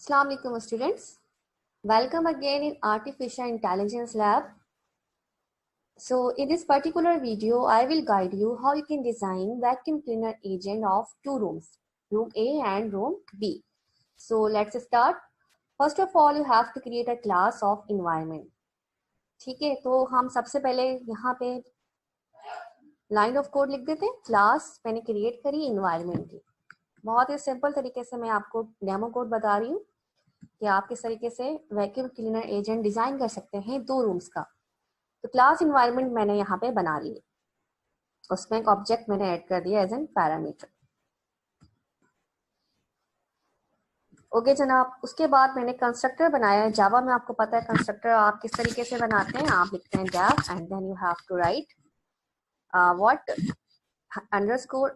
Assalamu alaikum students. Welcome again in Artificial Intelligence Lab. So in this particular video, I will guide you how you can design vacuum cleaner agent of two rooms, room A and room B. So let's start. First of all, you have to create a class of environment. ठीक है, तो हम सबसे पहले यहाँ पे line of code लिख देते हैं. क्लास मैंने क्रिएट करी environment की. बहुत ही सिंपल तरीके से मैं आपको डेमो कोड बता रही हूँ कि आप किस तरीके से वैक्यूम क्लीनर एजेंट डिजाइन कर सकते हैं दो रूम्स का. तो क्लास इन्वायरमेंट मैंने यहाँ पे बना ली, उसमें एक ऑब्जेक्ट मैंने ऐड कर दिया एज एन पैरामीटर. ओके जनाब, उसके बाद मैंने कंस्ट्रक्टर बनाया है. जावा में आपको पता है कंस्ट्रक्टर आप किस तरीके से बनाते हैं. आप लिखते हैं def and then you have to write what underscore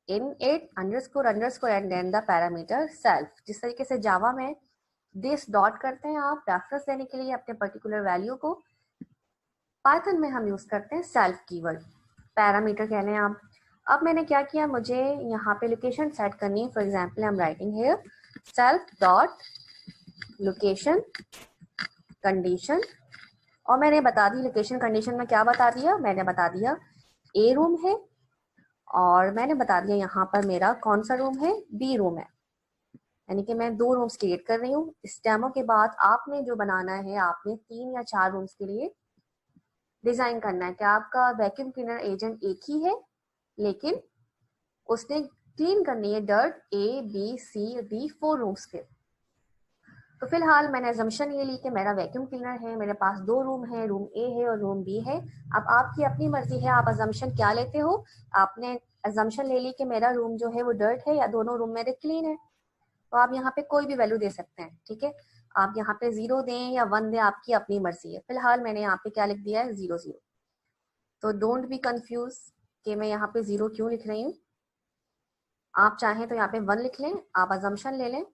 init underscore and then the parameter self. जिस तरीके से जावा में दिस डॉट करते हैं आप रेफरेंस देने के लिए अपने पर्टिकुलर वैल्यू को, पाइथन में हम यूज करते हैं सेल्फ कीवर्ड, पैरामीटर कह लें आप. अब मैंने क्या किया, मुझे यहाँ पे लोकेशन सेट करनी है. For example I am writing here self dot location condition, और मैंने बता दी लोकेशन कंडीशन में क्या बता दिया, मैंने बता दिया ए रूम है, और मैंने बता दिया यहाँ पर मेरा कौन सा रूम है, बी रूम है. यानी कि मैं दो रूम्स क्रिएट कर रही हूँ. इस डेमो के बाद आपने जो बनाना है, आपने 3 या 4 रूम्स के लिए डिजाइन करना है कि आपका वैक्यूम क्लीनर एजेंट एक ही है, लेकिन उसने क्लीन करनी है dirt A B C D 4 rooms के. तो फिलहाल मैंने अजम्पशन ये ली कि मेरा वैक्यूम क्लीनर है, मेरे पास 2 रूम है, रूम ए है और रूम बी है. अब आपकी अपनी मर्जी है आप अजम्पशन क्या लेते हो. आपने अजम्पशन ले ली कि मेरा रूम जो है वो डर्ट है या दोनों रूम मेरे क्लीन है, तो आप यहाँ पे कोई भी वैल्यू दे सकते हैं. ठीक है, आप यहाँ पे 0 दें या 1 दें, आपकी अपनी मर्जी है. फिलहाल मैंने यहाँ पे क्या लिख दिया है, 0 0. तो डोंट बी कंफ्यूज कि मैं यहाँ पे 0 क्यों लिख रही हूँ. आप चाहें तो यहाँ पे 1 लिख लें, आप अजम्पशन ले लें,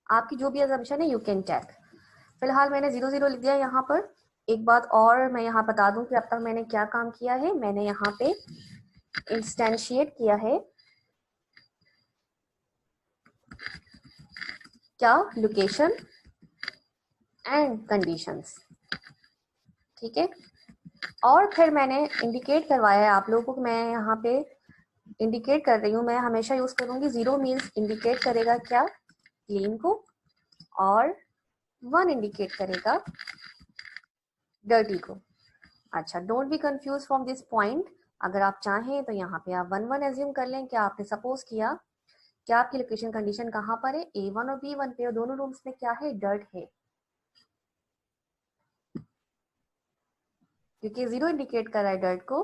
आपकी जो भी अजम्पशन है यू कैन टेक. फिलहाल मैंने 0 0 लिख दिया यहाँ पर. एक बात और मैं यहाँ बता दूं कि अब तक मैंने क्या काम किया है. मैंने यहाँ पे इंस्टेंशिएट किया है क्या, लोकेशन एंड कंडीशंस. ठीक है, और फिर मैंने इंडिकेट करवाया है आप लोगों को. मैं यहाँ पे इंडिकेट कर रही हूँ, मैं हमेशा यूज करूंगी 0 मीन्स इंडिकेट करेगा क्या, क्लीन को, और 1 इंडिकेट करेगा डर्टी को. अच्छा, don't be confuse from this point. अगर आप चाहें तो यहाँ पे आप 1 1 एज्यूम कर लें कि आपने सपोज किया कि आपकी लोकेशन कंडीशन कहाँ पर है, A1 और B1 पे, और दोनों रूम्स में क्या है, डर्ट है. क्योंकि 0 इंडिकेट कर रहा है डर्ट को,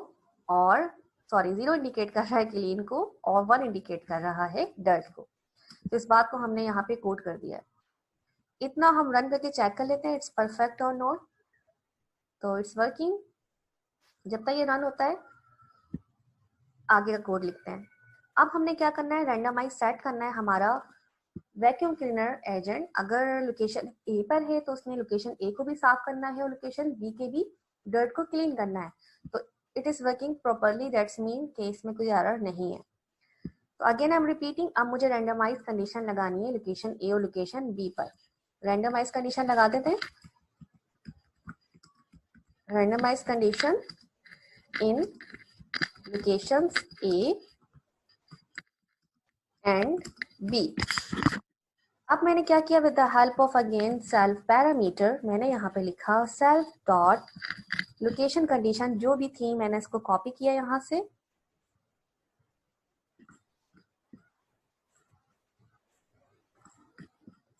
और 0 इंडिकेट कर रहा है क्लीन को, और 1 इंडिकेट कर रहा है डर्ट को. तो इस बात को हमने यहाँ पे कोड कर दिया है. इतना हम रन करके चेक कर लेते हैं इट्स परफेक्ट और नॉट. तो इट्स वर्किंग. जब तक ये रन होता है आगे का कोड लिखते हैं. अब हमने क्या करना है, रैंडमाइज सेट करना है हमारा वैक्यूम क्लीनर एजेंट. अगर लोकेशन ए पर है तो उसने लोकेशन ए को भी साफ करना है और लोकेशन बी के भी डर्ट को क्लीन करना है. तो it is working properly, that's mean कि इसमें कोई एरर नहीं है. तो अगेन आई एम रिपीटिंग, अब मुझे रैंडमाइज कंडीशन लगानी है लोकेशन ए और लोकेशन बी पर. रैंडमाइज कंडीशन लगा देते हैं. Randomize condition in locations A and B. अब मैंने क्या किया, with the help of again self parameter, मैंने यहाँ पे लिखा सेल्फ डॉट लोकेशन कंडीशन. जो भी थी मैंने इसको कॉपी किया यहाँ से,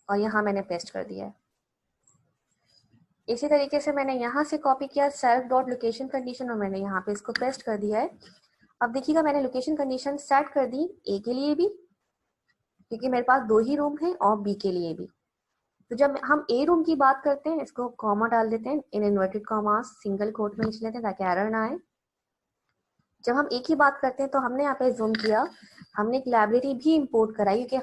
और यहाँ मैंने पेस्ट कर दिया है. इसी तरीके से मैंने यहाँ से कॉपी किया सेल्फ डॉट लोकेशन कंडीशन, और मैंने यहाँ पे इसको पेस्ट कर दिया है. अब देखिएगा मैंने लोकेशन कंडीशन सेट कर दी ए के लिए भी, क्योंकि मेरे पास 2 ही रूम हैं, और बी के लिए भी. तो जब हम ए रूम की बात करते हैं, इसको कॉमा डाल देते हैं, in inverted commas single quote में लिख लेते हैं ताकि एरर ना आए. जब हम ए की बात करते हैं तो हमने यहाँ पे जूम किया, हमने एक लाइब्रेरी भी इंपोर्ट कराई कि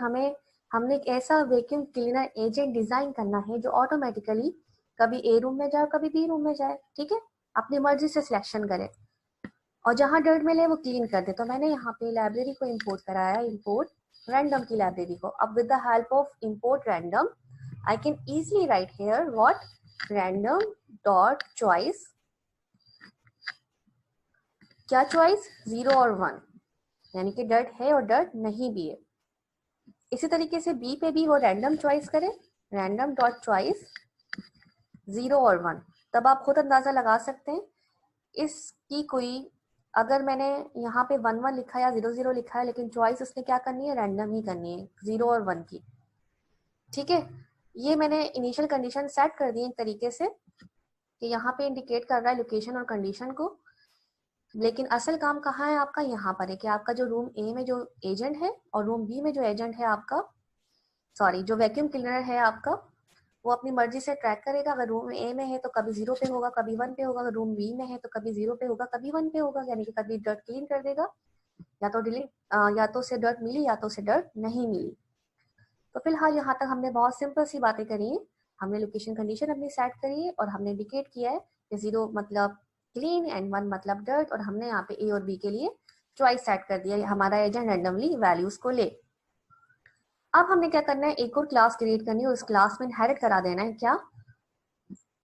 हमने एक ऐसा वैक्यूम क्लीनर एजेंट डिजाइन करना है जो ऑटोमेटिकली कभी ए रूम में जाए कभी बी रूम में जाए. ठीक है, अपनी मर्जी से सिलेक्शन करे और जहां डर्ट मिले वो क्लीन कर दे. तो मैंने यहाँ पे लाइब्रेरी को इंपोर्ट कराया, इंपोर्ट रैंडम की लाइब्रेरी को। अब with the help of import random I can easily right here what random dot choice, क्या चॉइस 0 और 1, यानी कि डर्ट है और डर्ट नहीं भी है। इसी तरीके से बी पे भी वो रैंडम चॉइस करें, रैंडम डॉट चॉइस 0 और 1। तब आप खुद अंदाजा लगा सकते हैं इसकी कोई, अगर मैंने यहाँ पे 1 1 लिखा या 0 0 लिखा है, लेकिन चॉइस उसने क्या करनी है, रैंडम ही करनी है 0 और 1 की। ठीक है, ये मैंने इनिशियल कंडीशन सेट कर दी एक तरीके से कि यहाँ पे इंडिकेट कर रहा है लोकेशन और कंडीशन को, लेकिन असल काम कहाँ है आपका, यहाँ पर है कि आपका जो रूम ए में जो एजेंट है और रूम बी में जो एजेंट है आपका, सॉरी जो वैक्यूम क्लीनर है आपका, वो अपनी मर्जी से ट्रैक करेगा। अगर रूम ए में है तो कभी 0 पे होगा, कभी 1 पे होगा। अगर रूम बी में है तो कभी 0 पे होगा, कभी 1 पे होगा, यानी कि कभी डर्ट क्लीन कर देगा, या तो डिलीट, या तो उसे डर्ट मिली या तो उसे डर्ट नहीं मिली। तो फिलहाल यहाँ तक हमने बहुत सिंपल सी बातें करी है। हमने लोकेशन कंडीशन अपनी सेट करी है और हमने इंडिकेट किया है कि 0 मतलब क्लीन एंड 1 मतलब डर्ट, और हमने यहाँ पे ए और बी के लिए चॉइस सेट कर दिया है, हमारा एजेंट रैंडमली वैल्यूज को ले। अब हमने क्या करना है, एक और क्लास क्रिएट करनी है, उस क्लास में इनहेरिट करा देना है क्या,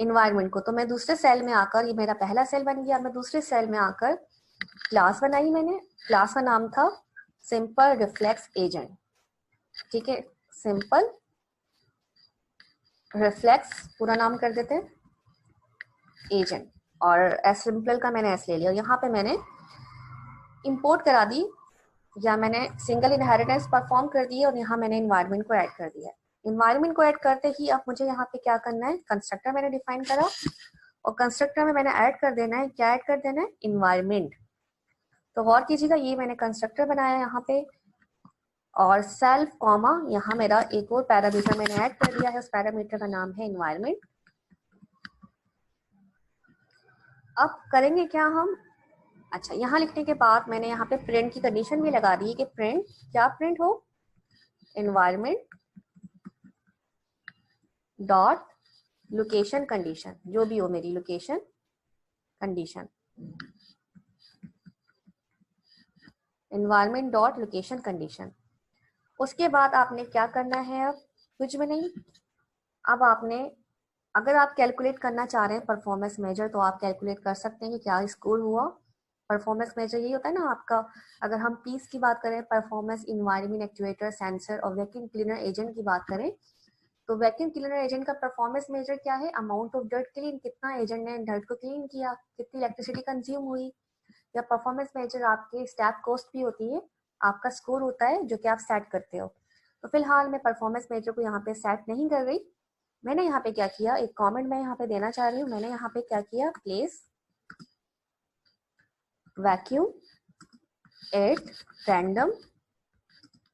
इन्वायरमेंट को। तो मैं दूसरे सेल में आकर, ये मेरा पहला सेल बन गया, मैं दूसरे सेल में आकर क्लास बनाई मैंने, क्लास का नाम था सिंपल रिफ्लेक्स एजेंट। ठीक है, सिंपल रिफ्लेक्स पूरा नाम कर देते हैं एजेंट, और एस सिंपल का मैंने एस ले लिया। यहाँ पे मैंने इंपोर्ट करा दी, या मैंने सिंगल इनहेरिटेंस परफॉर्म कर दी और यहाँ मैंने इन्वायरमेंट को ऐड कर दिया। इन्वायरमेंट को ऐड करते ही अब मुझे यहाँ पे क्या करना है, कंस्ट्रक्टर मैंने डिफाइन करा और कंस्ट्रक्टर में मैंने ऐड कर देना है, क्या ऐड कर देना है, इन्वायरमेंट। तो गौर कीजिएगा, ये मैंने कंस्ट्रक्टर बनाया यहाँ पे, और सेल्फ कॉमा यहाँ मेरा एक और पैरामीटर मैंने ऐड कर दिया है, उस पैरामीटर का नाम है इन्वायरमेंट। अब करेंगे क्या हम, अच्छा यहाँ लिखने के बाद मैंने यहाँ पे प्रिंट की कंडीशन भी लगा दी है कि प्रिंट क्या प्रिंट हो, इन्वायरमेंट डॉट लोकेशन कंडीशन, जो भी हो मेरी location condition, environment dot location condition. उसके बाद आपने क्या करना है, अब कुछ भी नहीं। अब आपने, अगर आप कैलकुलेट करना चाह रहे हैं परफॉर्मेंस मेजर, तो आप कैलकुलेट कर सकते हैं कि क्या स्कोर हुआ। परफॉर्मेंस मेजर यही होता है ना आपका, अगर हम पीस की बात करें, परफॉर्मेंस इन्वायरमेंट एक्चुएटर सेंसर और वैक्यूम क्लीनर एजेंट की बात करें, तो वैक्यूम क्लीनर एजेंट का परफॉर्मेंस मेजर क्या है, अमाउंट ऑफ डर्ट क्लीन, कितना एजेंट ने डर्ट को क्लीन किया, कितनी इलेक्ट्रिसिटी कंज्यूम हुई। या परफॉर्मेंस मेजर आपके स्टेप कॉस्ट भी होती है, आपका स्कोर होता है जो कि आप सेट करते हो। तो फिलहाल मैं परफॉर्मेंस मेजर को यहाँ पे सेट नहीं कर रही, मैंने यहाँ पे क्या किया, एक कमेंट मैं यहाँ पे देना चाह रही हूँ। मैंने यहाँ पे क्या किया, place vacuum at random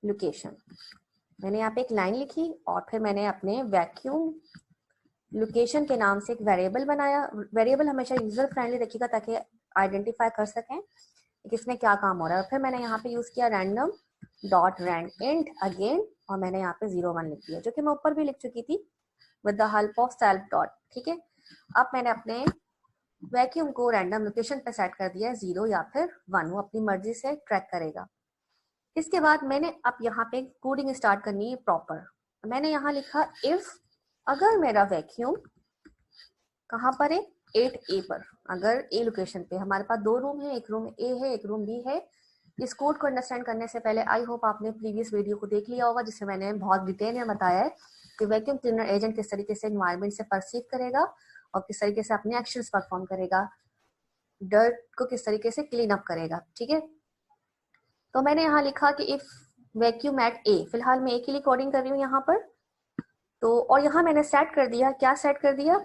location, मैंने यहाँ पे एक लाइन लिखी और फिर मैंने अपने वैक्यूम लोकेशन के नाम से एक वेरिएबल बनाया। वेरिएबल हमेशा यूजर फ्रेंडली रखिएगा ताकि आइडेंटिफाई कर सकें कि किसमें क्या काम हो रहा है। फिर मैंने यहाँ पे यूज किया random dot rand int again, और मैंने यहाँ पे 0 1 लिख दिया, जो कि मैं ऊपर भी लिख चुकी थी with the help of self dot. ठीक है, अब मैंने अपने वैक्यूम को रैंडम लोकेशन पे सेट कर दिया है 0 या फिर 1, वो अपनी मर्जी से ट्रैक करेगा। इसके बाद मैंने अब यहाँ पे कोडिंग स्टार्ट करनी है प्रॉपर। मैंने यहाँ लिखा इफ, अगर मेरा वैक्यूम कहाँ पर है, 8A पर, अगर ए लोकेशन पे, हमारे पास 2 रूम है, एक रूम ए है एक रूम बी है। इस कोड को अंडरस्टैंड करने से पहले आई होप आपने प्रीवियस वीडियो को देख लिया होगा, जिससे मैंने बहुत डिटेल में बताया है कि वैक्यूम क्लीनर एजेंट किस तरीके से एनवायरनमेंट से परसीव करेगा और किस तरीके से अपने एक्शंस परफॉर्म करेगा, डर्ट को किस तरीके से क्लीन अप करेगा। ठीक है, तो मैंने यहाँ लिखा कि इफ वैक्यूम एट ए, फिलहाल मैं ए के लिए कोडिंग कर रही हूँ यहाँ पर, तो और यहाँ मैंने सेट कर दिया, क्या सेट कर दिया,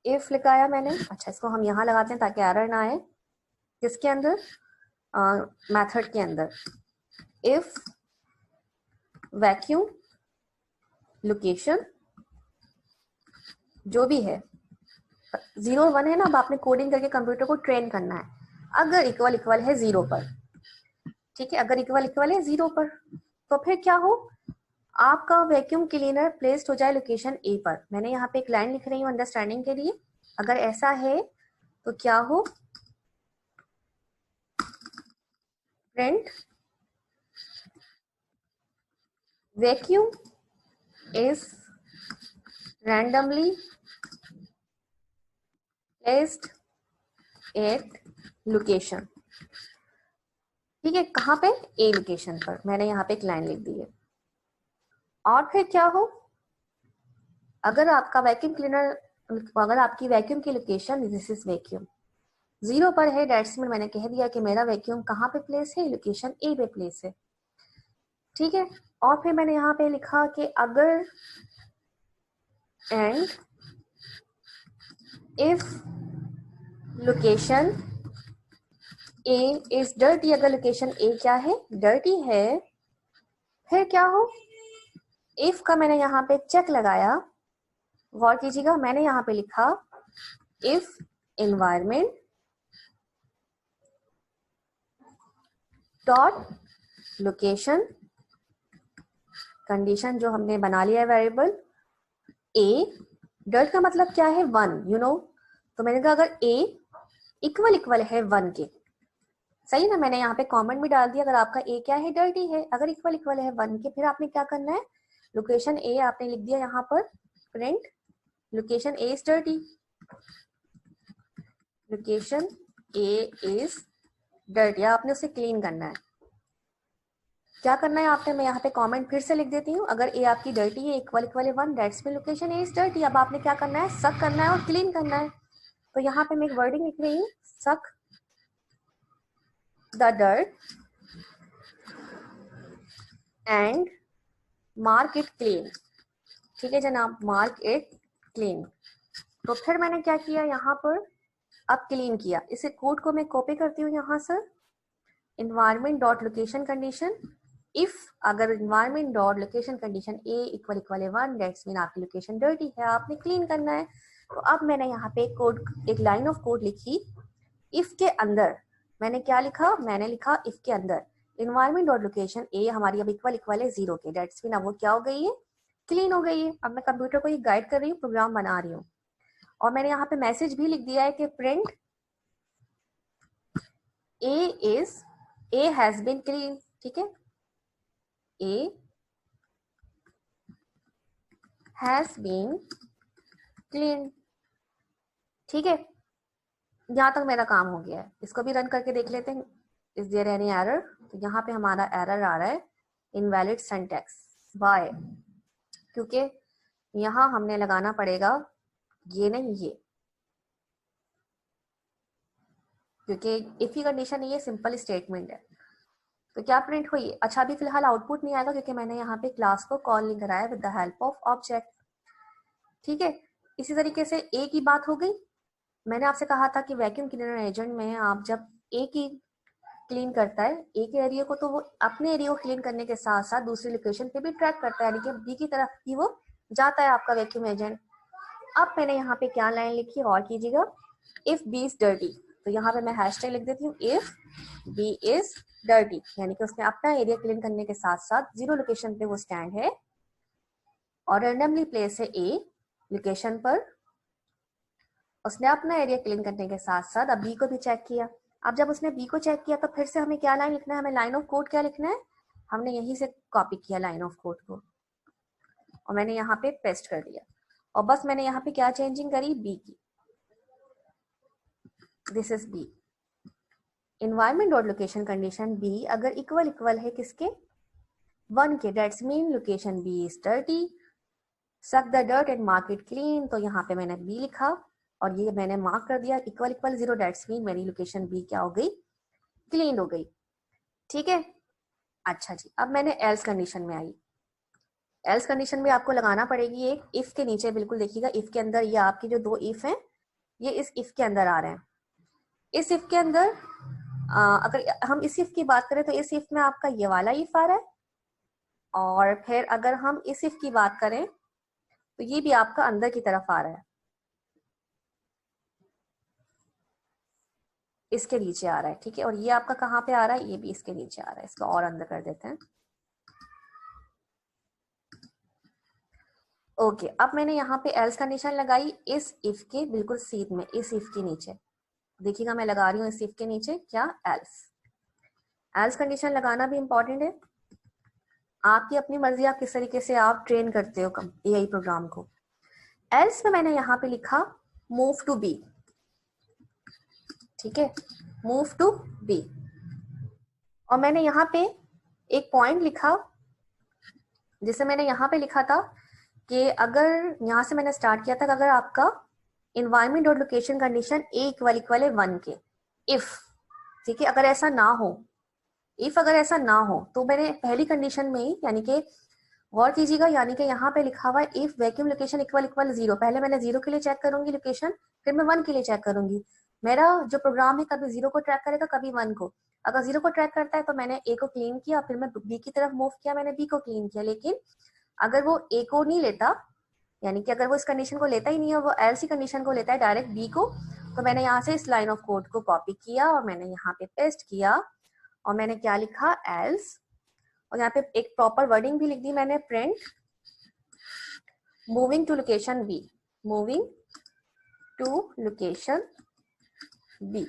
इफ लगाया मैंने। अच्छा, इसको हम यहाँ लगाते हैं ताकि एरर ना आए, किसके अंदर, मेथड के अंदर। इफ वैक्यूम लोकेशन जो भी है 0 1 है ना, अब आपने कोडिंग करके कंप्यूटर को ट्रेन करना है, अगर इक्वल इक्वल है 0 पर। ठीक है, अगर इक्वल इक्वल है 0 पर, तो फिर क्या हो, आपका वैक्यूम क्लीनर प्लेस्ड हो जाए लोकेशन ए पर। मैंने यहाँ पे एक लाइन लिख रही हूँ अंडरस्टैंडिंग के लिए, अगर ऐसा है तो क्या हो, print vacuum is randomly placed at location। ठीक है, कहाँ पे? ए लोकेशन पर। मैंने यहाँ पे एक लाइन लिख दी है। और फिर क्या हो, अगर आपका वैक्यूम क्लीनर, अगर आपकी वैक्यूम की लोकेशन, दिस इज वैक्यूम, 0 पर है, दैट्स मीन मैंने कह दिया कि मेरा वैक्यूम कहाँ पे प्लेस है? लोकेशन ए पे प्लेस है। ठीक है, और फिर मैंने यहाँ पे लिखा कि अगर and if location A is dirty, अगर लोकेशन ए क्या है? डर्टी है, फिर क्या हो? इफ का मैंने यहाँ पे चेक लगाया, गौर कीजिएगा, मैंने यहाँ पे लिखा if environment dot location condition, जो हमने बना लिया है वेरिएबल ए, डर्ट का मतलब क्या है? 1, यू नो। तो मैंने कहा अगर ए इक्वल इक्वल है 1 के, सही ना, मैंने यहाँ पे कमेंट भी डाल दिया, अगर आपका ए क्या है? डर्टी है, अगर इक्वल इक्वल है 1 के, फिर आपने क्या करना है? लोकेशन ए आपने लिख दिया यहाँ पर, print location A is dirty, location A is dirty, आपने उसे क्लीन करना है। क्या करना है आपने? मैं यहाँ पे कमेंट फिर से लिख देती हूँ, अगर ए आपकी डर्टी है, इक्वल इक्वल है 1, that's mean location A is dirty. अब आपने क्या करना है? सक करना है और क्लीन करना है। तो यहाँ पे मैं एक वर्डिंग लिख रही हूँ, सक the dirt and mark it clean. ठीक है जनाब, मार्क इट क्लीन। तो फिर मैंने क्या किया यहाँ पर? अब क्लीन किया। इसे कोड को मैं कॉपी करती हूँ यहाँ से, environment dot location condition if, अगर इन्वायरमेंट डॉट लोकेशन कंडीशन ए इक्वल इक्वल है 1, दैट्स मीन आपकी लोकेशन डर्टी है, आपने क्लीन करना है। तो अब मैंने यहाँ पे कोड, एक लाइन ऑफ कोड लिखी, इफ के अंदर मैंने क्या लिखा? मैंने लिखा इफ के अंदर इन्वायरमेंट डॉट लोकेशन ए हमारी अब इक्वल इक्वल है 0 के, दैट्स मीन अब वो क्या हो गई है? क्लीन हो गई है। अब मैं कंप्यूटर को ये गाइड कर रही हूँ, प्रोग्राम बना रही हूँ, और मैंने यहाँ पे मैसेज भी लिख दिया है कि print A has been clean. ठीक है, ए हैज बीन क्लीन। ठीक है, यहाँ तक मेरा काम हो गया है। इसको भी रन करके देख लेते हैं, इज देयर एनी एरर? तो यहाँ पे हमारा एरर आ रहा है, इनवैलिड सिंटैक्स। वाई? क्योंकि यहाँ हमने लगाना पड़ेगा ये नहीं ये, क्योंकि इफ की कंडीशन ये सिंपल स्टेटमेंट है। तो क्या प्रिंट हुई? अच्छा, अभी फिलहाल आउटपुट नहीं आएगा क्योंकि मैंने यहाँ पे क्लास को कॉल नहीं कराया with the help of object. ठीक है, इसी तरीके से ए की बात हो गई। मैंने आपसे कहा था कि वैक्यूम क्लीनर एजेंट में आप जब ए की क्लीन करता है, ए के एरिया को, तो वो अपने एरिया को क्लीन करने के साथ साथ दूसरी लोकेशन पे भी ट्रैक करता है, यानी कि बी की तरफ भी वो जाता है आपका वैक्यूम एजेंट। अब मैंने यहाँ पे क्या लाइन लिखी, और कीजिएगा, इफ बी इज डर्टी, तो यहाँ पे मैं हैशटैग लिख देती हूँ, इफ बी इज डर्टी, यानी कि उसने अपना एरिया क्लीन करने के साथ साथ 0 लोकेशन पे वो स्टैंड है और रैंडमली प्लेस है ए लोकेशन पर। उसने अपना एरिया क्लीन करने के साथ साथ अब बी को भी चेक किया। अब जब उसने बी को चेक किया तो फिर से हमें क्या लाइन लिखना है? हमें लाइन ऑफ कोड क्या लिखना है? हमने यहीं से कॉपी किया लाइन ऑफ कोड को और मैंने यहाँ पे पेस्ट कर दिया, और बस मैंने यहाँ पे क्या चेंजिंग करी? बी की। This is B, environment dot location condition B अगर इक्वल इक्वल है किसके? 1 के, that's mean location B is dirty, suck the dirt and mark it clean. तो यहाँ पे मैंने बी लिखा और ये मैंने मार्क कर दिया इक्वल इक्वल 0, दैट्स मीन मेरी लोकेशन बी क्या हो गई? क्लीन हो गई। ठीक है, अच्छा जी, अब मैंने एल्स कंडीशन में आई। एल्स कंडीशन में आपको लगाना पड़ेगी एक इफ के नीचे, बिल्कुल देखिएगा, इफ के अंदर ये आपकी जो 2 इफ हैं ये इस इफ के अंदर आ रहे हैं। इस इफ के अंदर अगर हम इस इफ की बात करें तो इस इफ में आपका ये वाला इफ आ रहा है, और फिर अगर हम इस इफ की बात करें तो ये भी आपका अंदर की तरफ आ रहा है, इसके नीचे आ रहा है। ठीक है, और ये आपका कहाँ पे आ रहा है? ये भी इसके नीचे आ रहा है। इसको और अंदर कर देते हैं। ओके, अब मैंने यहाँ पे एल्स कंडीशन लगाई इस इफ के बिल्कुल सीध में, इस इफ के नीचे। देखिएगा मैं लगा रही हूँ इस इफ के नीचे क्या? एल्स। एल्स कंडीशन लगाना भी इंपॉर्टेंट है, आपकी अपनी मर्जी, आप किस तरीके से आप ट्रेन करते हो एआई प्रोग्राम को। एल्स में मैंने यहाँ पे लिखा मूव टू बी, ठीक है, मूव टू बी, और मैंने यहाँ पे एक पॉइंट लिखा जिसे मैंने यहाँ पे लिखा था कि अगर यहाँ से मैंने स्टार्ट किया था कि अगर आपका इन्वायरमेंट और लोकेशन कंडीशन ए इक्वल इक्वल है 1 के, इफ, ठीक है, अगर ऐसा ना हो, इफ अगर ऐसा ना हो तो मैंने पहली कंडीशन में ही, यानी कि गौर कीजिएगा, यानी कि यहाँ पे लिखा हुआ है if vacuum location equal equal 0, पहले मैंने 0 के लिए चेक करूंगी लोकेशन, फिर मैं 1 के लिए चेक करूंगी। मेरा जो प्रोग्राम है कभी 0 को ट्रैक करेगा, कभी 1 को। अगर 0 को ट्रैक करता है तो मैंने ए को क्लीन किया, फिर मैं बी की तरफ मूव किया, मैंने बी को क्लीन किया। लेकिन अगर वो ए को नहीं लेता, यानी कि अगर वो इस कंडीशन को लेता ही नहीं है, वो एल्स कंडीशन को लेता है डायरेक्ट बी को, तो मैंने यहाँ से इस लाइन ऑफ कोड को कॉपी किया और मैंने यहाँ पे पेस्ट किया और मैंने क्या लिखा, एल्स, और यहाँ पे एक प्रॉपर वर्डिंग भी लिख दी मैंने, print moving to location B, moving to location B.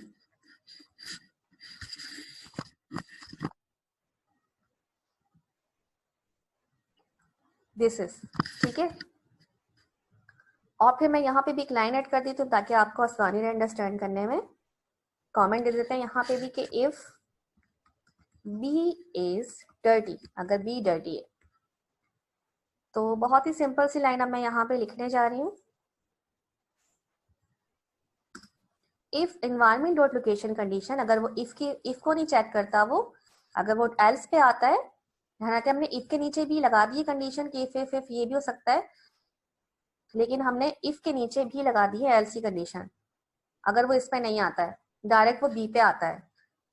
This is, ठीक है। और फिर मैं यहाँ पे भी एक लाइन ऐड कर दी थी ताकि आपको आसानी रहे अंडरस्टैंड करने में। कमेंट दे देते हैं यहाँ पे भी कि इफ बी इज डर्टी, अगर बी डर्टी है तो बहुत ही सिंपल सी लाइन अब मैं यहाँ पे लिखने जा रही हूँ, if environment dot location condition, अगर वो इफ को नहीं चेक करता, वो अगर वो एल्स पे आता है, हालांकि हमने इफ के नीचे भी लगा दी कंडीशन कि इफ ये भी हो सकता है, लेकिन हमने इफ के नीचे भी लगा दी है एल्स की कंडीशन। अगर वो इस पे नहीं आता है, डायरेक्ट वो बी पे आता है,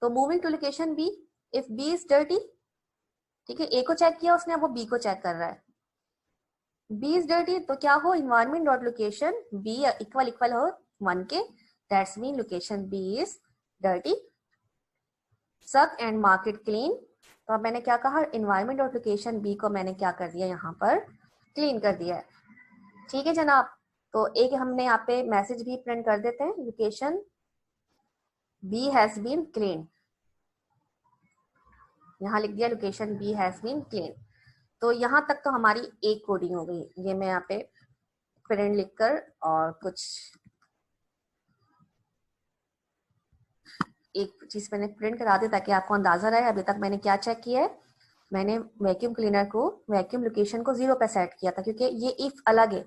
तो moving to location B, if B is dirty, ठीक है, ए को चेक किया उसने, अब वो बी को चेक कर रहा है, बी इज डर्टी, तो क्या हो, environment dot location B equal equal हो 1 के, that's mean location B is dirty, suck and mark it clean. तो अब मैंने क्या कहा, इन्वायरमेंट डॉट लोकेशन बी को मैंने क्या कर दिया, यहाँ पर क्लीन कर दिया है, ठीक है जनाब। तो एक हमने यहाँ पे मैसेज भी प्रिंट कर देते हैं, location B has been clean, यहाँ लिख दिया location B has been clean. तो यहाँ तक तो हमारी एक कोडिंग हो गई। ये मैं यहाँ पे प्रिंट लिखकर और कुछ एक चीज मैंने प्रिंट करा दी ताकि आपको अंदाजा रहे अभी तक मैंने क्या चेक किया है। मैंने वैक्यूम क्लीनर को वैक्यूम लोकेशन को 0 पे सेट किया था क्योंकि ये इफ अलग है।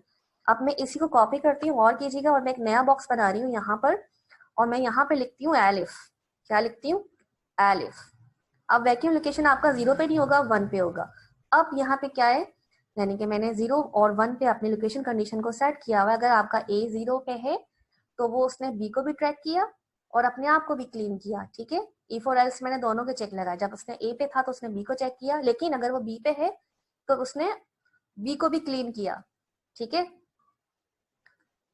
अब मैं इसी को कॉपी करती हूँ, और कीजिएगा, और मैं एक नया बॉक्स बना रही हूँ यहाँ पर, और मैं यहाँ पे लिखती हूँ एलिफ। क्या लिखती हूँ, एलिफ। अब वैक्यूम लोकेशन आपका 0 पे नहीं होगा, 1 पे होगा। अब यहाँ पे क्या है, यानी कि मैंने 0 और 1 पे अपनी लोकेशन कंडीशन को सेट किया हुआ है। अगर आपका ए 0 पे है तो वो उसने बी को भी ट्रैक किया और अपने आप को भी क्लीन किया, ठीक है। इफ और एल्स मैंने दोनों के चेक लगाए, जब उसने ए पे था तो उसने बी को चेक किया, लेकिन अगर वो बी पे है तो उसने बी को भी क्लीन किया, ठीक है।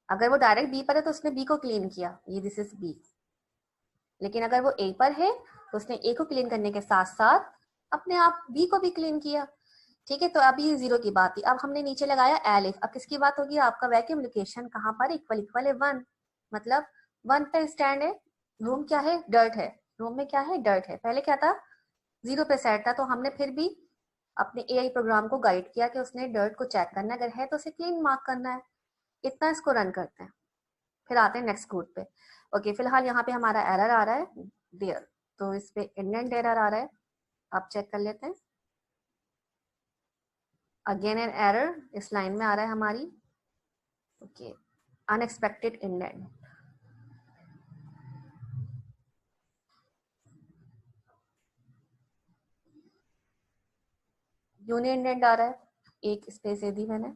अगर वो डायरेक्ट बी पर है तो उसने बी को क्लीन किया, ये दिस इज बी। लेकिन अगर वो ए पर है तो उसने ए को क्लीन करने के साथ साथ अपने आप बी को भी क्लीन किया, ठीक है। तो अभी 0 की बात थी, अब हमने नीचे लगाया एलिफ। अब किसकी बात होगी, आपका वैक्यूम लोकेशन कहाँ पर, इक्वल इक्वल है 1, मतलब 1 पे स्टैंड है। रूम क्या है, डर्ट है, रूम में क्या है, डर्ट है। पहले क्या था, 0 पे सेट था, तो हमने फिर भी अपने एआई प्रोग्राम को गाइड किया कि उसने डर्ट को चेक करना है, अगर है तो उसे क्लीन मार्क करना है। इतना इसको रन करते हैं, फिर आते हैं नेक्स्ट कोड पे। ओके, फिलहाल यहाँ पे हमारा एरर आ रहा है देयर, तो इस पे इंडेंट एरर आ रहा है, आप चेक कर लेते हैं। अगेन एन एरर इस लाइन में आ रहा है हमारी, ओके, अनएक्सपेक्टेड इंडेंट। यूनियन इंडेंट आ रहा है, एक स्पेस दे दी मैंने।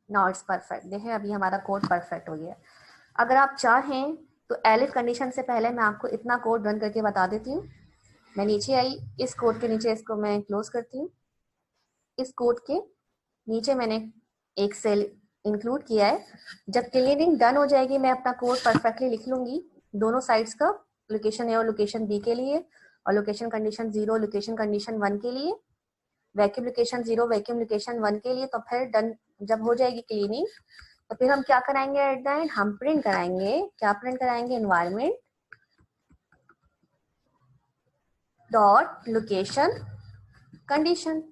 नाउ इट्स परफेक्ट, देखें अभी हमारा कोड परफेक्ट हो गया। अगर आप चाहें तो एलिफ कंडीशन से पहले मैं आपको इतना कोड रन करके बता देती हूँ। मैं नीचे आई, इस कोड के नीचे इसको मैं क्लोज करती हूँ। इस कोड के नीचे मैंने एक सेल इंक्लूड किया है। जब क्लीनिंग डन हो जाएगी मैं अपना कोड परफेक्टली लिख लूंगी दोनों साइड्स का, लोकेशन ए और लोकेशन बी के लिए, और लोकेशन कंडीशन 0 लोकेशन कंडीशन 1 के लिए, वैक्यूम लोकेशन 0 वैक्यूम लोकेशन 1 के लिए। तो फिर डन जब हो जाएगी क्लीनिंग तो फिर हम क्या कराएंगे, एट द एंड हम प्रिंट कराएंगे, क्या प्रिंट कराएंगे, एनवायरमेंट डॉट लोकेशन कंडीशन।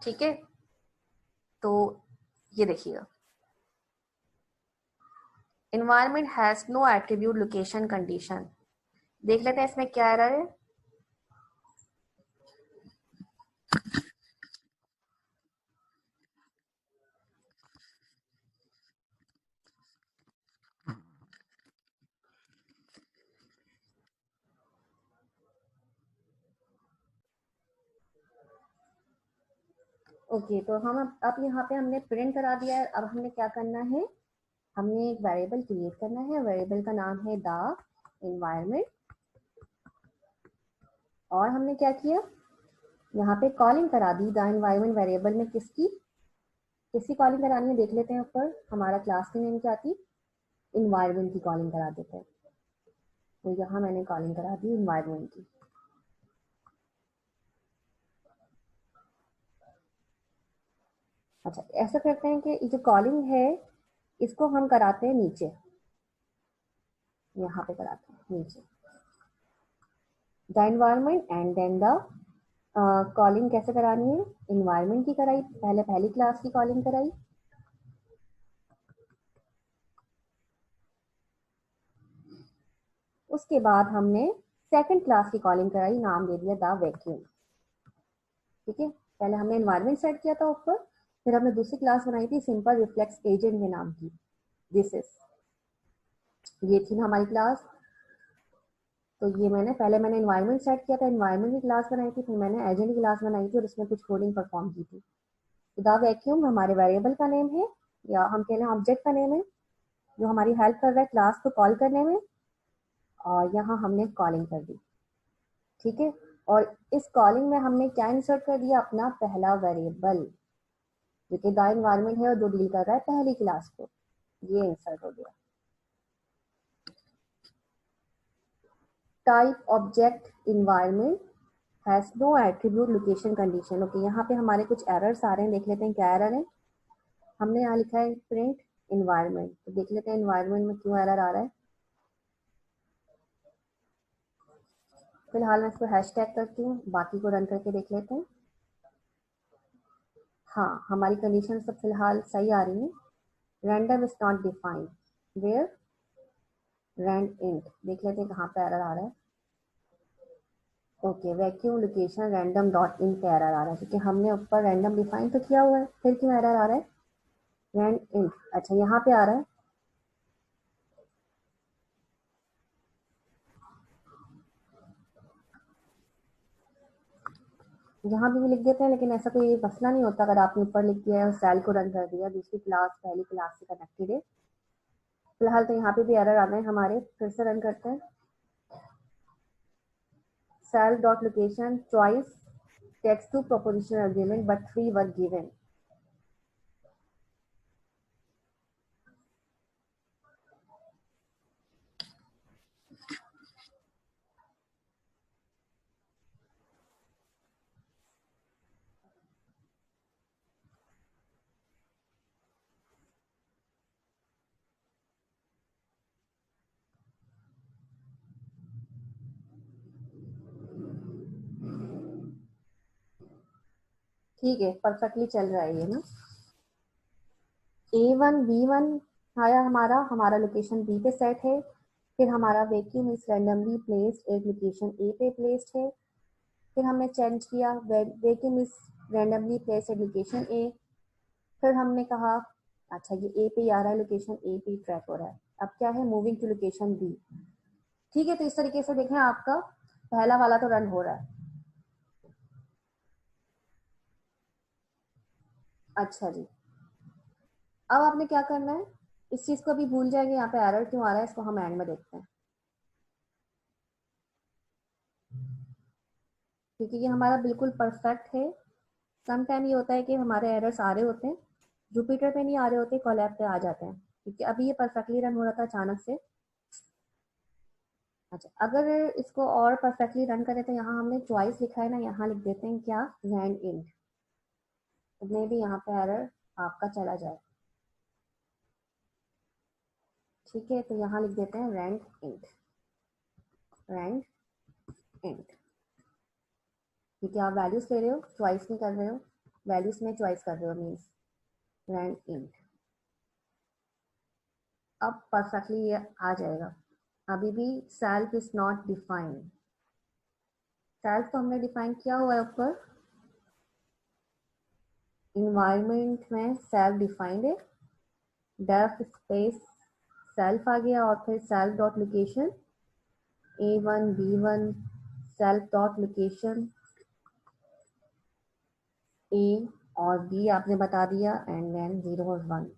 ठीक है, तो ये देखिएगा, environment has no attribute location condition। देख लेते हैं इसमें क्या एरर है। ओके, तो हम अब यहाँ पे हमने प्रिंट करा दिया है। अब हमने क्या करना है, हमने एक वेरिएबल क्रिएट करना है। वेरिएबल का नाम है द एनवायरनमेंट। और हमने क्या किया, यहाँ पे कॉलिंग करा दी द एनवायरनमेंट वेरिएबल में। किसकी कॉलिंग करानी है देख लेते हैं। ऊपर हमारा क्लास की नेम क्या थी, इन्वायरमेंट की कॉलिंग करा देते हैं। तो यहाँ मैंने कॉलिंग करा दी इन्वायरमेंट की। अच्छा, ऐसा करते हैं कि जो कॉलिंग है इसको हम कराते हैं नीचे, यहाँ पे कराते हैं नीचे the environment and then the calling. कैसे करानी है, इन्वायरमेंट की कराई, पहले पहली क्लास की कॉलिंग कराई। उसके बाद हमने सेकंड क्लास की कॉलिंग कराई, नाम दे दिया द वैक्यूम। ठीक है, पहले हमने एनवायरनमेंट सेट किया था ऊपर, फिर हमने दूसरी क्लास बनाई थी सिंपल रिफ्लेक्स एजेंट के नाम की। दिस इज, ये थी ना हमारी क्लास। तो ये मैंने एनवायरनमेंट सेट किया था, एनवायरनमेंट की क्लास बनाई थी, फिर मैंने एजेंट की क्लास बनाई थी और उसमें कुछ कोडिंग परफॉर्म की थी। तो द वैक्यूम हमारे वेरिएबल का नेम है, या हम कह लें ऑब्जेक्ट का नेम है, जो हमारी हेल्प कर रहा है क्लास को कॉल करने में। और यहाँ हमने कॉलिंग कर दी। ठीक है, और इस कॉलिंग में हमने क्या इंसर्ट कर दिया, अपना पहला वेरिएबल जो कि द एनवायरनमेंट है और जो डील कर रहा है पहली क्लास को, ये इंसर्ट हो गया। Type object environment has no attribute location condition. Okay, यहाँ पे हमारे कुछ एरर्स आ रहे हैं, देख लेते हैं क्या एरर है। हमने यहाँ लिखा है प्रिंट इन्वायरमेंट, तो देख लेते हैं इन्वायरमेंट में क्यों एरर आ रहा है। फिलहाल मैं इसको हैश टैग करती हूँ, बाकी को रन करके देख लेते हैं। हाँ, हमारी कंडीशन सब फिलहाल सही आ रही है। Random is not defined where rand int, देख लेते हैं कहाँ पे एरर आ रहा है। Okay, vacuum location random dot in पे एरर आ रहा है, क्योंकि हमने ऊपर रैंडम डिफाइन तो किया हुआ है, फिर क्यों एरर आ रहा है रैंड इंट। अच्छा, यहाँ पे आ रहा है। यहाँ भी लिख देते हैं, लेकिन ऐसा कोई मसला नहीं होता अगर आपने ऊपर लिख दिया है और सेल को रन कर दिया, दूसरी क्लास पहली क्लास से कनेक्टेड है। फिलहाल तो यहाँ पे भी एरर आ गए हमारे, फिर से रन करते हैं। Self dot location choice text to proposition argument but 3 were given. ठीक है, परफेक्टली चल रहा है ये ना। A1 B1 आया हमारा, हमारा लोकेशन बी पे सेट है। फिर हमारा वैक्यूम इस रैंडमली प्लेस्ड एक लोकेशन ए पे प्लेस्ड है। फिर हमने चेंज किया वैक्यूम इस रैंडमली प्लेस्ड एट लोकेशन ए। फिर हमने कहा अच्छा ये ए पे आ रहा है, लोकेशन ए पे ट्रैक हो रहा है, अब क्या है मूविंग टू लोकेशन बी। ठीक है, तो इस तरीके से देखें आपका पहला वाला तो रन हो रहा है। अच्छा जी, अब आपने क्या करना है, इस चीज को अभी भूल जाएंगे, यहाँ पे एरर क्यों आ रहा है इसको हम एंड में देखते हैं, क्योंकि ये हमारा बिल्कुल परफेक्ट है। सम टाइम ये होता है कि हमारे एरर्स आ रहे होते हैं, जुपिटर पे नहीं आ रहे होते, कोलैब पे आ जाते हैं, क्योंकि अभी ये परफेक्टली रन हो रहा था अचानक से। अच्छा, अगर इसको और परफेक्टली रन करें तो यहाँ हमने चॉइस लिखा है ना, यहाँ लिख देते हैं क्या, रैंड इंट। तो मे भी यहाँ पे एरर आपका चला जाए। ठीक है, तो यहाँ लिख देते हैं रेंट इंट, रेंट इंट। ठीक है, आप वैल्यूज ले रहे हो, चॉइस नहीं कर रहे हो, वैल्यूज में चॉइस कर रहे हो, मीन्स रेंट इंट। अब परफेक्टली ये आ जाएगा। अभी भी self is not defined, self तो हमने डिफाइन किया हुआ है ऊपर, इन्वायरमेंट में सेल्फ डिफाइंड है, डेफ स्पेस सेल्फ आ गया और फिर self dot location A1 B1 self dot location A और B आपने बता दिया एंड देन 0 और 1।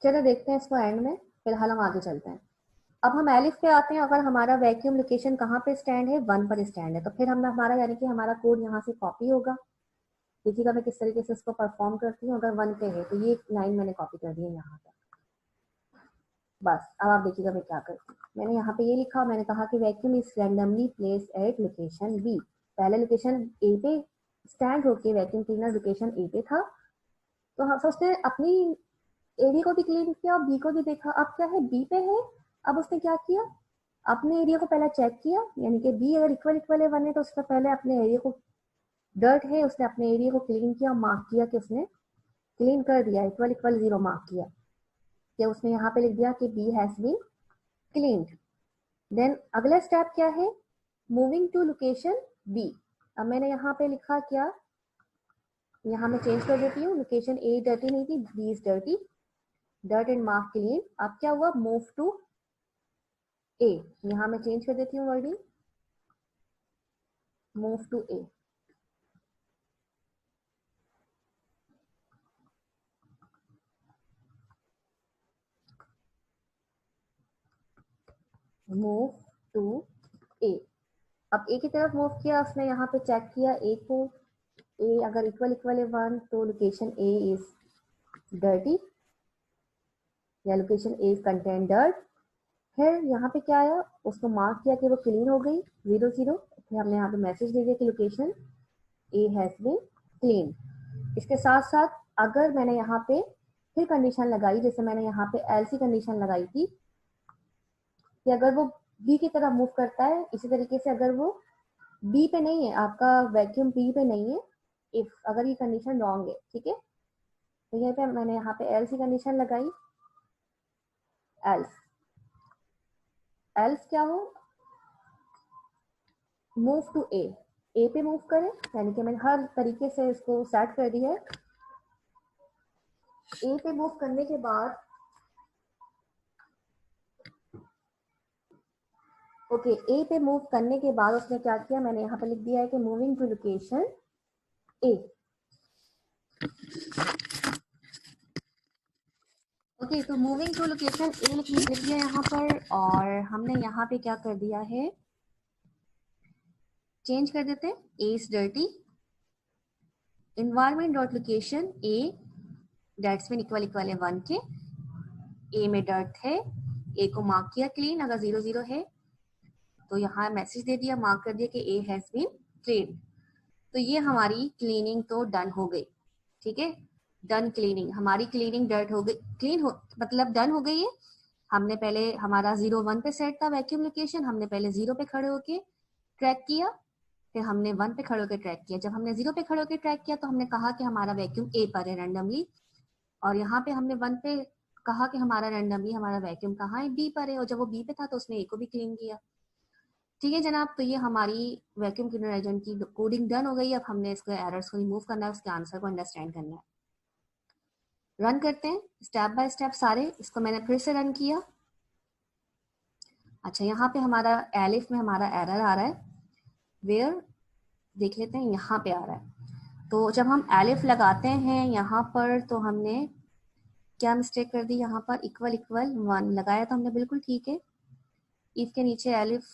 चलो देखते हैं इसको एंड में, फिलहाल हम आगे चलते हैं। अब हम एलिफ पे आते हैं। अगर हमारा वैक्यूम लोकेशन कहाँ पे स्टैंड है, 1 पर स्टैंड है, तो फिर हम हमारा यानी कि हमारा कोड यहाँ से कॉपी होगा। देखिएगा मैं किस तरीके से इसको परफॉर्म करती हूँ। अगर 1 पे है तो ये लाइन मैंने कॉपी कर दी है यहाँ तक। बस अब आप देखिएगा मैं क्या करती हूँ। मैंने यहाँ पे ये लिखा, मैंने कहा कि vacuum is randomly place at location B. पहले लोकेशन ए पे स्टैंड होके वैक्यूम क्लीनर लोकेशन ए पे था, तो हम उसने अपनी एरिया को भी क्लीन किया और बी को भी देखा। अब क्या है, बी पे है। अब उसने क्या किया, अपने एरिया को पहले चेक किया, यानी कि बी अगर इक्वल इक्वल है 1 है तो उसने पहले अपने एरिया को, डर्ट है, उसने अपने एरिया को क्लीन किया, मार्क किया कि उसने क्लीन कर दिया, इक्वल इक्वल 0 मार्क किया, कि उसने यहाँ पे लिख दिया कि B has been cleaned. Then अगला स्टेप क्या है, मूविंग टू लोकेशन बी। अब मैंने यहाँ पे लिखा क्या, यहाँ मैं चेंज कर देती हूँ, लोकेशन ए डर्टी नहीं थी, B is dirty, dirt and mark clean. अब क्या हुआ, मूव टू ए, यहाँ मैं चेंज कर देती हूँ wording, move to A. Move to A. अब ए की तरफ मूव किया उसने, यहाँ पे चेक किया ए को, ए अगर इक्वल इक्वल है 1 तो लोकेशन ए इज डर्टी या location A is contain dirt. फिर यहाँ पे क्या आया, उसको मार्क किया कि वो क्लीन हो गई 0 0। फिर हमने यहाँ पे मैसेज दे दिया कि location A has been clean. इसके साथ साथ अगर मैंने यहाँ पे फिर कंडीशन लगाई, जैसे मैंने यहाँ पे एल्सी कंडीशन लगाई थी कि अगर वो बी की तरफ मूव करता है, इसी तरीके से अगर वो बी पे नहीं है, आपका वैक्यूम बी पे नहीं है, इफ अगर ये कंडीशन रॉन्ग है, ठीक है, तो यहाँ पे मैंने यहाँ पे एल्स की कंडीशन लगाई, एल्स एल्स क्या हो, मूव टू ए, ए पे मूव करें, यानी कि मैंने हर तरीके से इसको सेट कर दिया है। ए पे मूव करने के बाद ओके, ए पे मूव करने के बाद उसने क्या किया, मैंने यहाँ पे लिख दिया है कि moving to location A. Okay, तो मूविंग टू लोकेशन ए लिख दिया यहाँ पर, और हमने यहाँ पे क्या कर दिया है, चेंज कर देते हैं, A is dirty, environment dot location A that's mean equal equal है 1 के, ए में डर्ट है, ए को मार्क किया क्लीन, अगर 0 0 है तो यहाँ मैसेज दे दिया, मार्क कर दिया कि ए हैज बीन क्लीन। तो ये हमारी क्लीनिंग तो डन हो गई, ठीक है, डन क्लीनिंग, हमारी क्लीनिंग डर्ट हो गई, क्लीन हो मतलब डन हो गई है। हमने पहले हमारा 0 1 पे सेट था वैक्यूम लोकेशन, हमने पहले 0 पे खड़े होके ट्रैक किया, फिर हमने 1 पे खड़े होकर ट्रैक किया। जब हमने 0 पे खड़े होकर ट्रैक किया तो हमने कहा कि हमारा वैक्यूम ए पर है रैंडमली, और यहाँ पे हमने 1 पे कहा कि हमारा रैंडमली हमारा वैक्यूम कहाँ है, बी पर है, और जब वो बी पे था तो उसने ए को भी क्लीन किया। ठीक है जनाब, तो ये हमारी वैक्यूम क्लीनर एजेंट की कोडिंग डन हो गई। अब हमने इसको एरर्स को रिमूव करना है, उसके आंसर को अंडरस्टैंड करना है। रन करते हैं स्टेप बाय स्टेप सारे, इसको मैंने फिर से रन किया। अच्छा, यहाँ पे हमारा एलिफ में हमारा एरर आ रहा है, वेयर देख लेते हैं, यहाँ पे आ रहा है। तो जब हम एलिफ लगाते हैं यहाँ पर, तो हमने क्या मिस्टेक कर दी, यहाँ पर इक्वल इक्वल 1 लगाया था हमने, बिल्कुल ठीक है, इफ के नीचे एलिफ,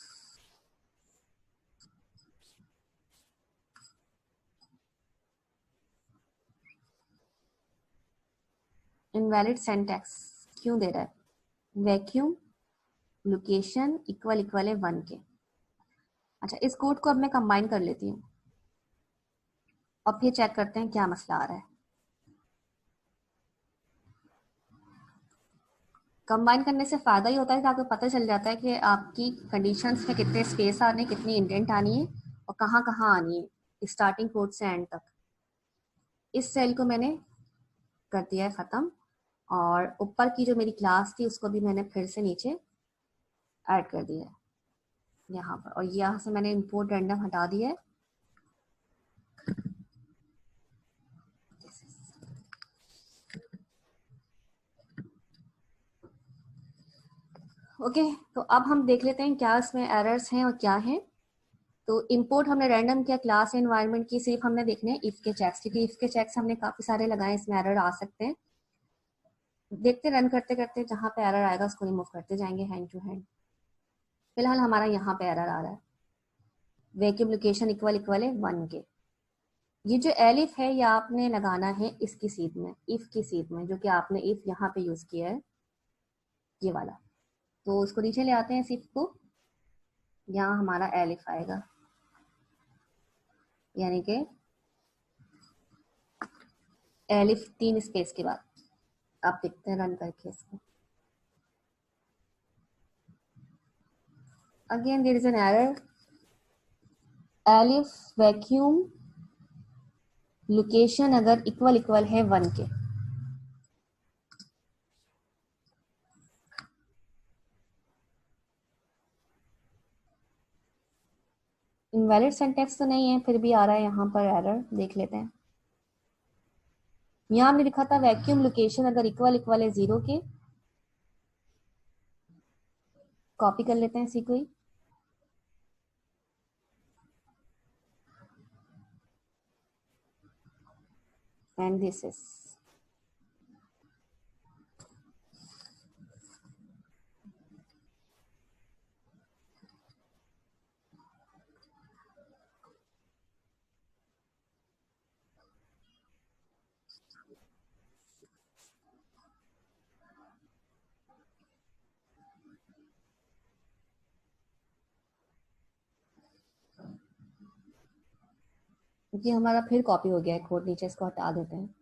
इनवैलिड सिंटैक्स क्यों दे रहा है, वैक्यूम लोकेशन इक्वल इक्वल है 1 के। अच्छा, इस कोड को अब मैं कंबाइन कर लेती हूँ। अब फिर चेक करते हैं क्या मसला आ रहा है। कंबाइन करने से फ़ायदा ही होता है कि आपको पता चल जाता है कि आपकी कंडीशंस में कितने स्पेस आने, कितनी इंडेंट आनी है और कहाँ कहाँ आनी है, स्टार्टिंग कोड से एंड तक। इस सेल को मैंने कर दिया है ख़त्म, और ऊपर की जो मेरी क्लास थी उसको भी मैंने फिर से नीचे ऐड कर दिया है यहाँ पर, और यहाँ से मैंने इंपोर्ट रैंडम हटा दिया है। ओके, तो अब हम देख लेते हैं क्या इसमें एरर्स हैं और क्या हैं। तो इंपोर्ट हमने रैंडम किया क्लास एनवायरनमेंट की, सिर्फ हमने देखने हैं इफ के चेक्स, क्योंकि इफ के चेक्स हमने काफी सारे लगाए, इसमें एरर आ सकते हैं। देखते रन करते करते जहां पे एरर आएगा उसको रिमूव करते जाएंगे हैंड टू हैंड। फिलहाल हमारा यहाँ पे एरर आ रहा है, वैक्यूम लोकेशन इक्वल इक्वल है 1 के। ये जो एलिफ है ये आपने लगाना है इसकी सीध में, इफ की सीध में, जो कि आपने इफ यहाँ पे यूज किया है, ये वाला। तो उसको नीचे ले आते हैं सिर्फ को, यहाँ हमारा एलिफ आएगा, यानी कि एलिफ 3 स्पेस के बाद। आप देखते हैं रन करके इसको। Again there is an error, elif vacuum location अगर इक्वल इक्वल है 1 के। इनवैलिड सिंटैक्स तो नहीं है, फिर भी आ रहा है यहाँ पर एरर, देख लेते हैं। यहाँ हमने लिखा था वैक्यूम लोकेशन अगर इक्वल इक्वल है 0 के। कॉपी कर लेते हैं इसी को ही, एंड दिस इज क्योंकि हमारा फिर कॉपी हो गया है कोड, नीचे इसको हटा देते हैं।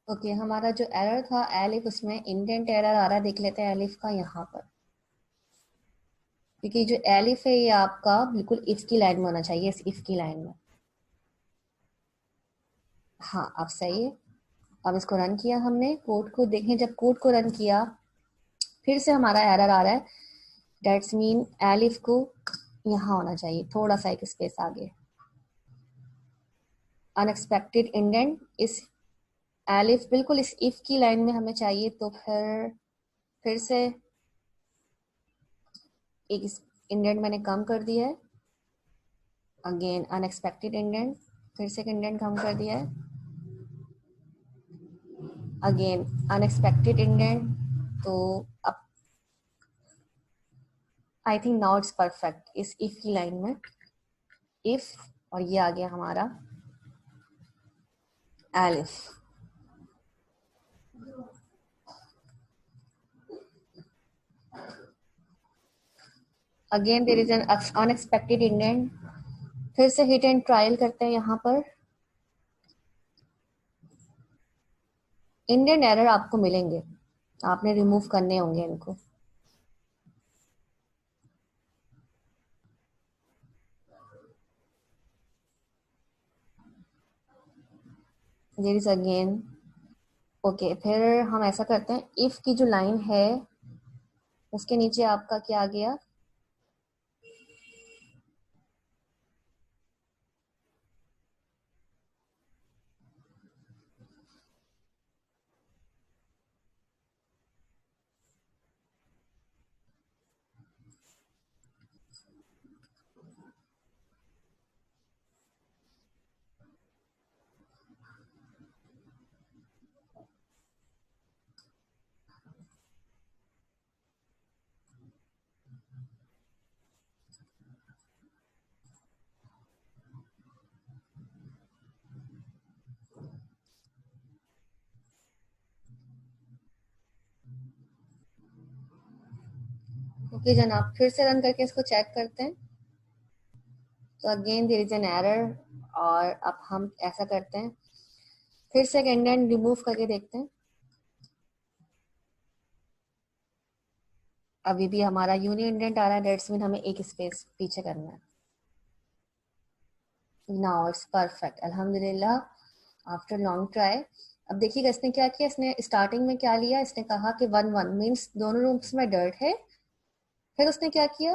ओके, हमारा जो एरर था एलिफ, उसमें इंडेंट एरर आ रहा है, देख लेते हैं एलिफ का यहाँ पर। क्योंकि जो एलिफ है ये आपका बिल्कुल इफ की लाइन में होना चाहिए, इस इफ की लाइन में। हाँ, अब सही है। अब इसको रन किया हमने, कोड को देखें, जब कोड को रन किया फिर से हमारा एरर आ रहा है। डेट्स मीन एलिफ को यहाँ होना चाहिए, थोड़ा सा एक स्पेस आगे। अनएक्सपेक्टेड इंडेंट इस एलिफ बिल्कुल इस इफ की लाइन में हमें चाहिए, तो फिर से एक इंडेंट मैंने कम कर दिया है। अगेन अनएक्सपेक्टेड इंडेंट, फिर से एक इंडेंट कम कर दिया है। Again unexpected indent. तो अब I think now it's perfect इस इफ की लाइन में, इफ, और ये आ गया हमारा elif. Again there is an unexpected indent, फिर से हिट एंड ट्रायल करते हैं। यहाँ पर इंडेंट एरर आपको मिलेंगे, आपने रिमूव करने होंगे इनको। There is again okay. फिर हम ऐसा करते हैं, इफ की जो लाइन है उसके नीचे आपका क्या आ गया, ओके जनाब, फिर से रन करके इसको चेक करते हैं। तो again there is an error, और अब हम ऐसा करते हैं, फिर से एक इंडेंट रिमूव करके देखते हैं। अभी भी हमारा यूनियन इंडेंट आ रहा है, दैट्स मीन हमें एक स्पेस पीछे करना है। नाउ इट्स परफेक्ट, अल्हम्दुलिल्लाह आफ्टर लॉन्ग ट्राई। अब देखिएगा इसने क्या किया, इसने स्टार्टिंग में क्या लिया, इसने कहा कि 1 1 मीन्स दोनों रूम्स में डर्ट है। फिर उसने क्या किया,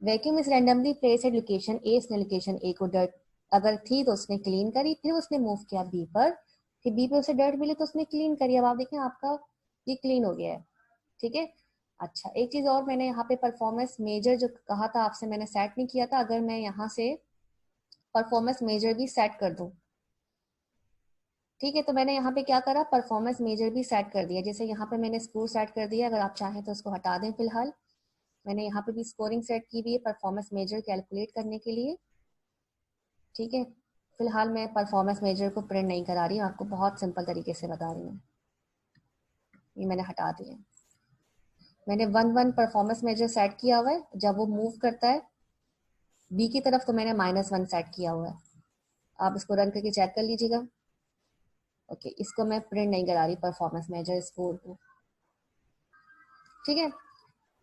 vacuum is randomly place at location A, इसने लोकेशन ए को डर्ट अगर थी तो उसने क्लीन करी, फिर उसने मूव किया बी पर, फिर बी पे उसे डर्ट मिली तो उसने क्लीन करी। अब आप देखें आपका ये क्लीन हो गया है, ठीक है। अच्छा एक चीज और, मैंने यहाँ पे परफॉर्मेंस मेजर जो कहा था आपसे मैंने सेट नहीं किया था, अगर मैं यहाँ से परफॉर्मेंस मेजर भी सेट कर दूं, ठीक है, तो मैंने यहाँ पे क्या करा, परफॉर्मेंस मेजर भी सेट कर दिया। जैसे यहाँ पे मैंने स्कोर सेट कर दिया, अगर आप चाहें तो उसको हटा दें फिलहाल। मैंने यहाँ पे भी स्कोरिंग सेट की हुई है परफॉर्मेंस मेजर कैलकुलेट करने के लिए, ठीक है। फिलहाल मैं परफॉर्मेंस मेजर को प्रिंट नहीं करा रही हूँ, आपको बहुत सिंपल तरीके से बता रही हूँ। ये मैंने हटा दिया। मैंने 1 1 परफॉर्मेंस मेजर सेट किया हुआ है, जब वो मूव करता है बी की तरफ तो मैंने -1 सेट किया हुआ है। आप इसको रन करके चेक कर लीजिएगा। ओके इसको मैं प्रिंट नहीं करा रही परफॉर्मेंस मेजर स्कोर को, ठीक है।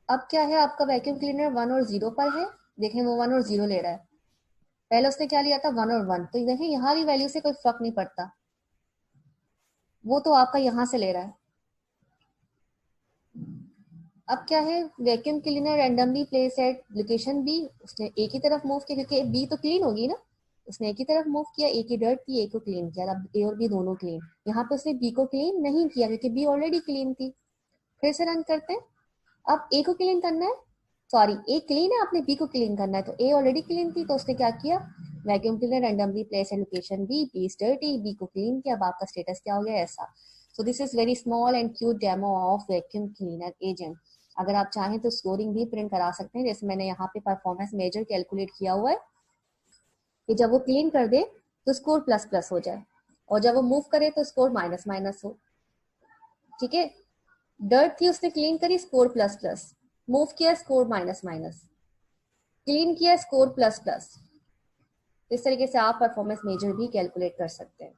अब क्या है, आपका वैक्यूम क्लीनर 1 और 0 पर है, देखें वो 1 और 0 ले रहा है। पहले उसने क्या लिया था 1 और 1, तो देखें यहाँ वाली वैल्यू से कोई फर्क नहीं पड़ता, वो तो आपका यहाँ से ले रहा है। अब क्या है, vacuum cleaner randomly place at location B, उसने ए की तरफ मूव किया क्योंकि बी तो क्लीन होगी ना, उसने ए की तरफ मूव किया, ए की डर्ट थी, ए को क्लीन किया। अब ए और बी दोनों क्लीन, यहाँ पे उसने बी को क्लीन नहीं किया क्योंकि बी ऑलरेडी क्लीन थी। फिर से रन करते हैं, अब ए को क्लीन करना है, सॉरी ए क्लीन है, आपने बी को क्लीन करना है, तो ए ऑलरेडी क्लीन थी तो उसने क्या किया, vacuum cleaner randomly place at location B, B is dirty, B को क्लीन किया। अब आपका स्टेटस क्या हो गया, ऐसा। So this is very small and cute demo of vacuum cleaner agent. अगर आप चाहें तो स्कोरिंग भी प्रिंट करा सकते हैं, जैसे मैंने यहाँ पे परफॉर्मेंस मेजर कैलकुलेट किया हुआ है कि जब वो क्लीन कर दे तो स्कोर प्लस प्लस हो जाए, और जब वो मूव करे तो स्कोर माइनस माइनस हो, ठीक है। डर्ट थी उसने क्लीन करी, स्कोर प्लस प्लस, मूव किया स्कोर माइनस माइनस, क्लीन किया स्कोर प्लस प्लस। इस तरीके से आप परफॉर्मेंस मेजर भी कैलकुलेट कर सकते हैं।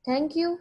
Thank you.